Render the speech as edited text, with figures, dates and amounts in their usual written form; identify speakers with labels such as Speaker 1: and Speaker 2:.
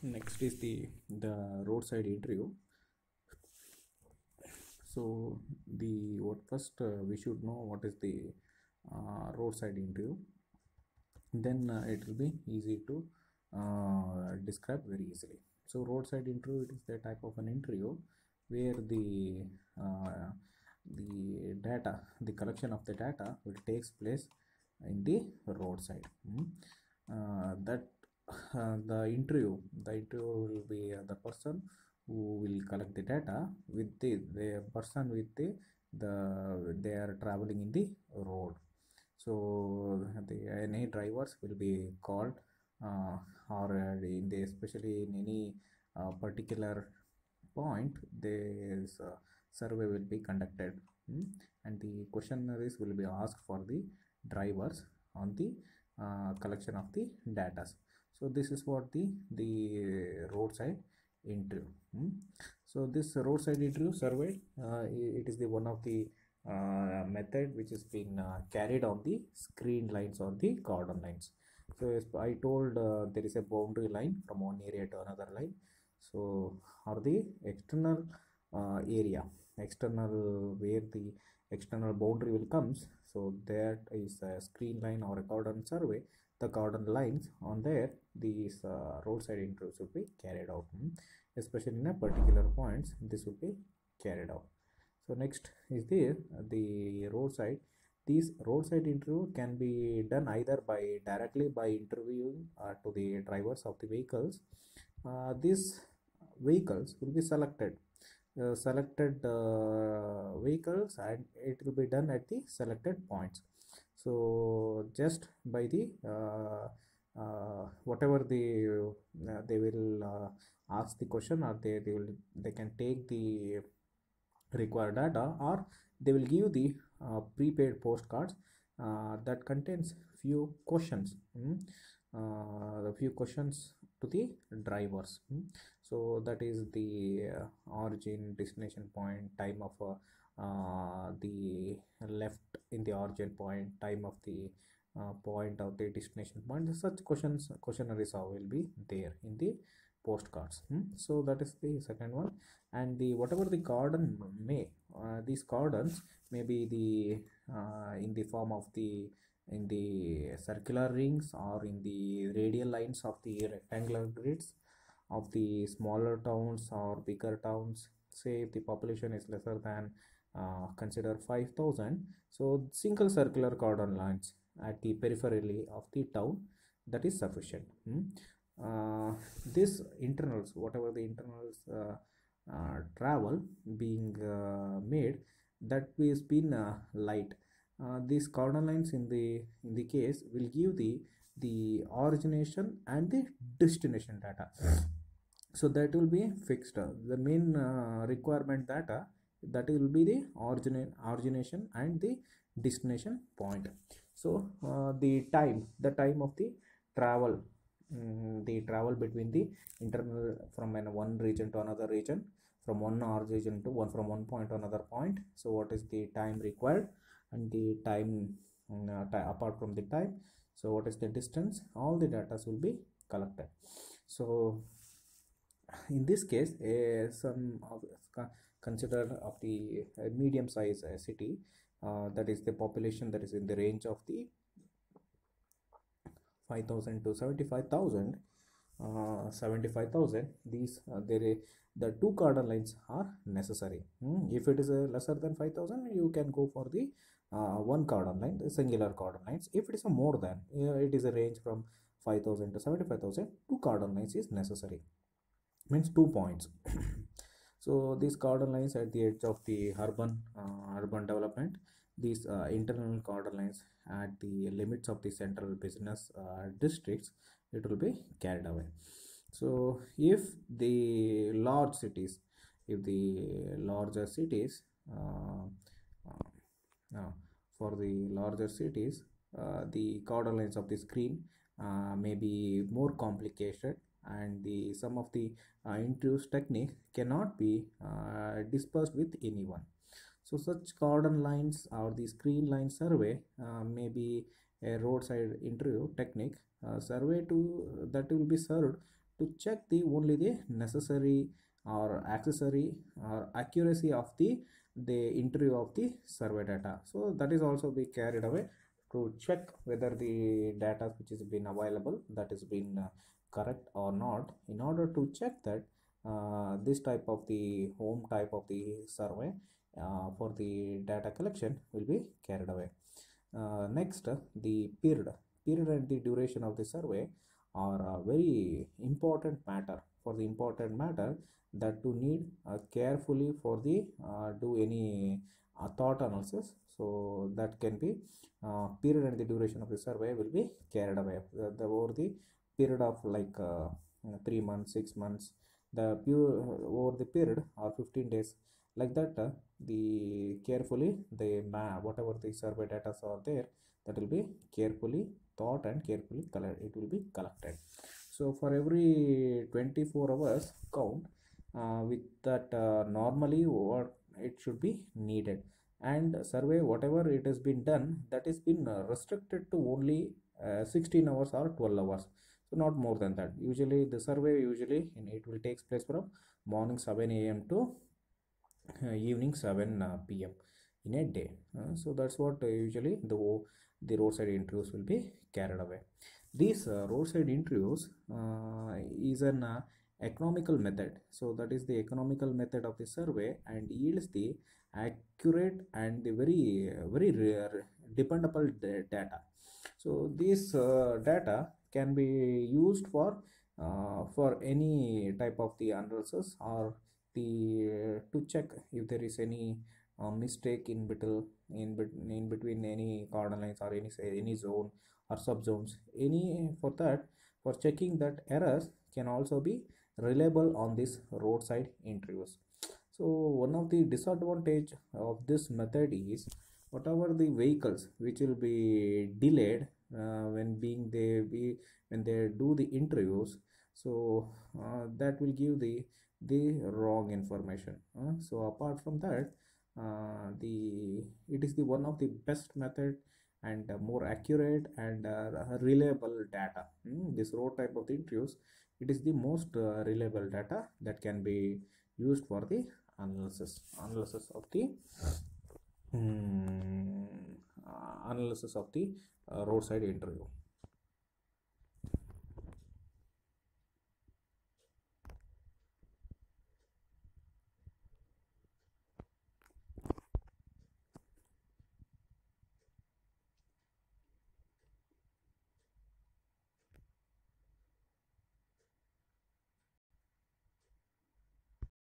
Speaker 1: Next is the roadside interview. So the what first we should know what is the roadside interview. Then it will be easy to describe very easily. So roadside interview, it is the type of an interview where uh, the collection of the data will takes place in the roadside. That the interview will be the person who will collect the data with the person with the they are traveling in the road. So the any drivers will be called, or in the especially in any particular point, this survey will be conducted. And the questionnaires will be asked for the drivers on the collection of the data. So this is what the roadside interview. So this roadside interview survey, it is the one of the method which has been carried on the screen lines or the cordon lines. So as I told, there is a boundary line from one area to another line. So or the external external where the external boundary will comes. So that is a screen line or a cordon survey. The cordon lines on there, these roadside interviews will be carried out. Especially in a particular points, this will be carried out. So next is the roadside. These roadside interview can be done either by directly by interviewing to the drivers of the vehicles. These vehicles will be selected vehicles, and it will be done at the selected points. So just by the whatever they will ask the question, or they can take the required data, or they will give the prepaid postcards that contains few questions. The few questions to the drivers. So that is the origin, destination point, time of the left in the origin point, time of the point of the destination point. Such questionnaires will be there in the postcards. So that is the second one. And the whatever the cordon these cordons may be in the form of in the circular rings, or in the radial lines of the rectangular grids of the smaller towns or bigger towns. Say if the population is lesser than consider 5,000, so single circular cordon lines at the periphery of the town, that is sufficient. This internals, whatever the internals travel being made, that is been light. These cordon lines in the case will give the origination and the destination data. So that will be fixed. The main requirement data, that will be the origination and the destination point. So the time of the travel, the travel between the internal from one region to another region, from one origin to one, from one point to another point. So what is the time required, and the time apart from the time, so what is the distance, all the data will be collected. So in this case, some of consider of the medium size city, that is the population that is in the range of the 5,000 to 75,000. 75,000, these the two cordon lines are necessary. If it is lesser than 5,000, you can go for the one cordon line, the singular cordon lines. If it is a more than, it is a range from 5,000 to 75,000, two cordon lines is necessary, means 2 points. So these cordon lines at the edge of the urban development, these internal cordon lines at the limits of the central business districts, it will be carried away. So if the large cities, if the larger cities, for the larger cities, the cordon lines of the screen may be more complicated, and the some of the introduced technique cannot be dispersed with anyone. So such cordon lines or the screen line survey may be a roadside interview technique survey to that will be served to check the only the necessary or accessory or accuracy of the interview of the survey data. So that is also be carried away to check whether the data which is been available, that is been correct or not. In order to check that, this type of the home type of the survey for the data collection will be carried away. Next, the period and the duration of the survey are a very important matter. For the important matter, that to need carefully for the do any thought analysis. So that can be period and the duration of the survey will be carried away. Over the period of like 3 months, 6 months, the pure over the period or 15 days, like that, the carefully the whatever the survey data are there, that will be carefully thought and carefully it will be collected. So for every 24 hours count, with that normally what it should be needed, and survey whatever it has been done, that is been restricted to only 16 hours or 12 hours, so not more than that. Usually the survey usually it will takes place from morning 7 a.m. to evening 7 p.m. in a day. So that's what usually the roadside interviews will be carried away. These roadside interviews is an economical method. So that is the economical method of the survey and yields the accurate and the very rare dependable data. So this data can be used for any type of the analysis or the to check if there is any mistake in between any cardinal lines or any zone or subzones, any for that, for checking that errors can also be reliable on this roadside interviews. So one of the disadvantage of this method is whatever the vehicles which will be delayed when they do the interviews, so that will give the wrong information. So apart from that, it is the one of the best method and more accurate and reliable data. This road type of the interviews, it is the most reliable data that can be used for the analysis of the analysis of the roadside interview.